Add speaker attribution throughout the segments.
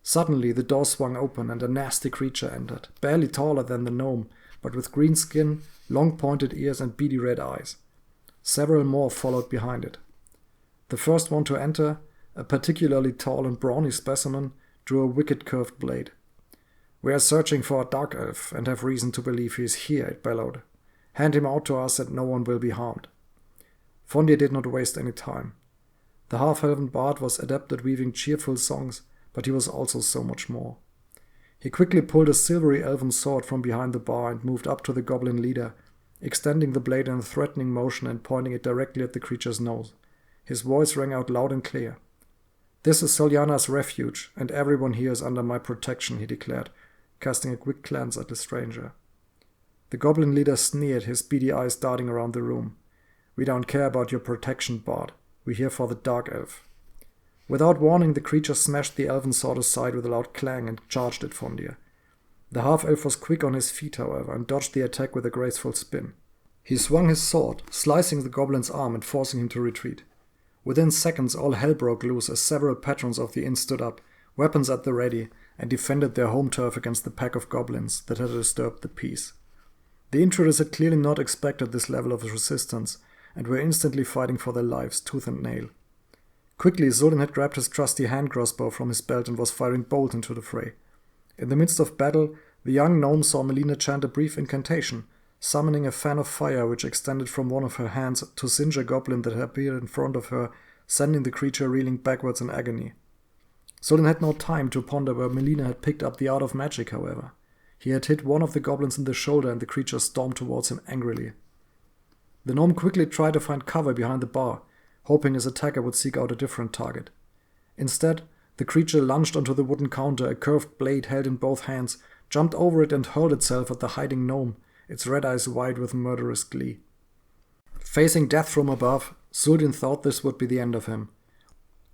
Speaker 1: Suddenly, the door swung open and a nasty creature entered, barely taller than the gnome, but with green skin, long pointed ears and beady red eyes. Several more followed behind it. The first one to enter, a particularly tall and brawny specimen, drew a wicked curved blade. "We are searching for a dark elf and have reason to believe he is here," it bellowed. "Hand him out to us and no one will be harmed." Fondir did not waste any time. The half-elven bard was adept at weaving cheerful songs, but he was also so much more. He quickly pulled a silvery elven sword from behind the bar and moved up to the goblin leader, extending the blade in a threatening motion and pointing it directly at the creature's nose. His voice rang out loud and clear. "This is Solyana's Refuge, and everyone here is under my protection," he declared, casting a quick glance at the stranger. The goblin leader sneered, his beady eyes darting around the room. "We don't care about your protection, bard. We're here for the dark elf." Without warning, the creature smashed the elven sword aside with a loud clang and charged at Fondir. The half-elf was quick on his feet, however, and dodged the attack with a graceful spin. He swung his sword, slicing the goblin's arm and forcing him to retreat. Within seconds, all hell broke loose as several patrons of the inn stood up, weapons at the ready, and defended their home turf against the pack of goblins that had disturbed the peace. The intruders had clearly not expected this level of resistance, and were instantly fighting for their lives, tooth and nail. Quickly, Solyana had grabbed his trusty hand crossbow from his belt and was firing bolt into the fray. In the midst of battle, the young gnome saw Melina chant a brief incantation, summoning a fan of fire which extended from one of her hands to singe a goblin that had appeared in front of her, sending the creature reeling backwards in agony. Solyana had no time to ponder where Melina had picked up the art of magic, however. He had hit one of the goblins in the shoulder and the creature stormed towards him angrily. The gnome quickly tried to find cover behind the bar, hoping his attacker would seek out a different target. Instead, the creature lunged onto the wooden counter, a curved blade held in both hands, jumped over it and hurled itself at the hiding gnome, its red eyes wide with murderous glee. Facing death from above, Solyana thought this would be the end of him,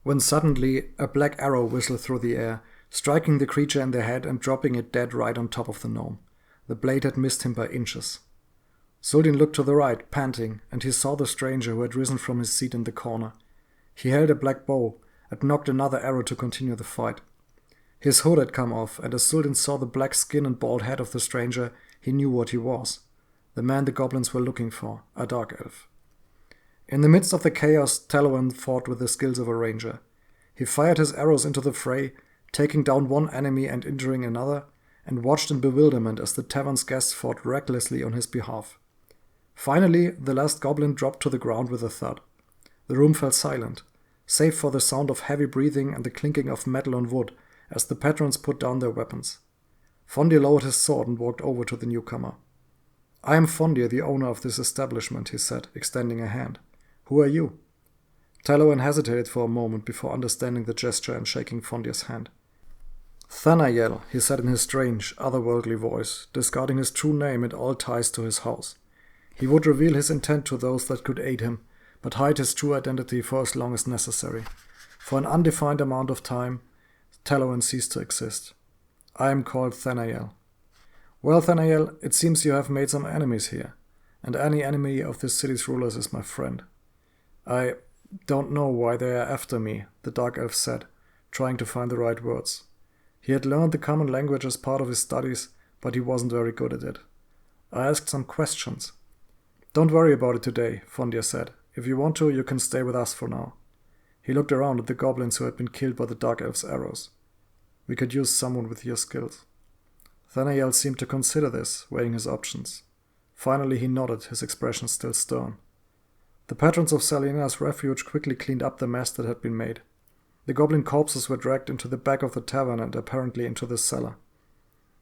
Speaker 1: when suddenly a black arrow whistled through the air, striking the creature in the head and dropping it dead right on top of the gnome. The blade had missed him by inches. Solyana looked to the right, panting, and he saw the stranger who had risen from his seat in the corner. He held a black bow and knocked another arrow to continue the fight. His hood had come off, and as Solyana saw the black skin and bald head of the stranger, he knew what he was. The man the goblins were looking for, a dark elf. In the midst of the chaos, Taelurien fought with the skills of a ranger. He fired his arrows into the fray, taking down one enemy and injuring another, and watched in bewilderment as the tavern's guests fought recklessly on his behalf. Finally, the last goblin dropped to the ground with a thud. The room fell silent, save for the sound of heavy breathing and the clinking of metal on wood as the patrons put down their weapons. Fondir lowered his sword and walked over to the newcomer. "I am Fondir, the owner of this establishment," he said, extending a hand. "Who are you?" Taelurien hesitated for a moment before understanding the gesture and shaking Fondir's hand. "Taelurien," he said in his strange, otherworldly voice, discarding his true name and all ties to his house. He would reveal his intent to those that could aid him, but hide his true identity for as long as necessary. For an undefined amount of time, Taelurien ceased to exist. "I am called Taelurien." "Well, Taelurien, it seems you have made some enemies here, and any enemy of this city's rulers is my friend." "I don't know why they are after me," the dark elf said, trying to find the right words. He had learned the common language as part of his studies, but he wasn't very good at it. "I asked some questions." "Don't worry about it today," Fondir said. "If you want to, you can stay with us for now." He looked around at the goblins who had been killed by the dark elf's arrows. "We could use someone with your skills." Taelurien seemed to consider this, weighing his options. Finally he nodded, his expression still stern. The patrons of Solyana's Refuge quickly cleaned up the mess that had been made. The goblin corpses were dragged into the back of the tavern and apparently into the cellar.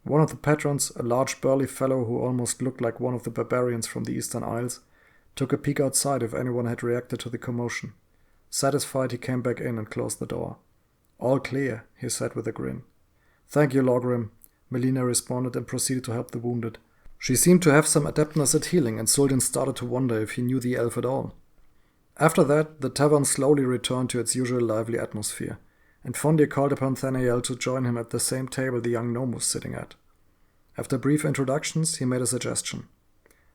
Speaker 1: One of the patrons, a large burly fellow who almost looked like one of the barbarians from the Eastern Isles, took a peek outside if anyone had reacted to the commotion. Satisfied, he came back in and closed the door. "All clear," he said with a grin. "Thank you, Logrim," Melina responded and proceeded to help the wounded. She seemed to have some adeptness at healing, and Solyana started to wonder if he knew the elf at all. After that, the tavern slowly returned to its usual lively atmosphere, and Fondir called upon Taelurien to join him at the same table the young gnome was sitting at. After brief introductions, he made a suggestion.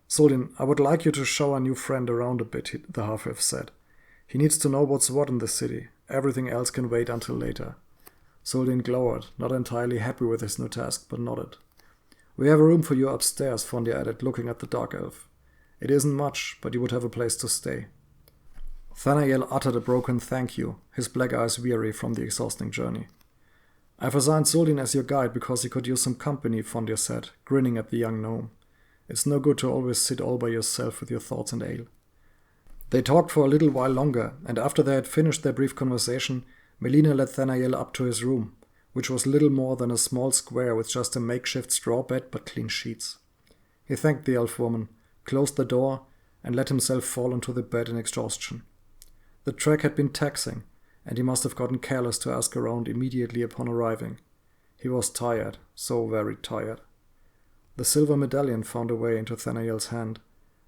Speaker 1: "Solyana, I would like you to show our new friend around a bit," the half-elf said. "He needs to know what's what in the city. Everything else can wait until later." Solyana glowered, not entirely happy with his new task, but nodded. "We have a room for you upstairs," Fondir added, looking at the dark elf. "It isn't much, but you would have a place to stay." Thanael uttered a broken thank you, his black eyes weary from the exhausting journey. "I've assigned Solyana as your guide because he could use some company," Fondir said, grinning at the young gnome. "It's no good to always sit all by yourself with your thoughts and ale." They talked for a little while longer, and after they had finished their brief conversation, Melina led Thanael up to his room, which was little more than a small square with just a makeshift straw bed but clean sheets. He thanked the elf woman, closed the door, and let himself fall onto the bed in exhaustion. The trek had been taxing, and he must have gotten careless to ask around immediately upon arriving. He was tired, so very tired. The silver medallion found a way into Thanael's hand,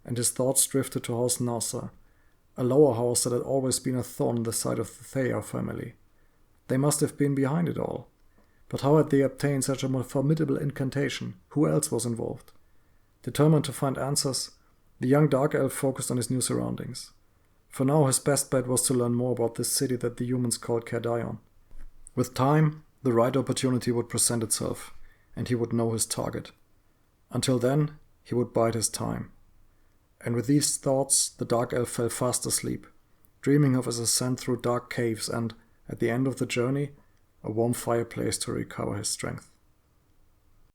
Speaker 1: and his thoughts drifted to House Nasa, a lower house that had always been a thorn in the side of the Thayer family. They must have been behind it all. But how had they obtained such a formidable incantation? Who else was involved? Determined to find answers, the young dark elf focused on his new surroundings. For now, his best bet was to learn more about this city that the humans called Cardion. With time, the right opportunity would present itself, and he would know his target. Until then, he would bide his time. And with these thoughts, the dark elf fell fast asleep, dreaming of his ascent through dark caves and, at the end of the journey, a warm fireplace to recover his strength.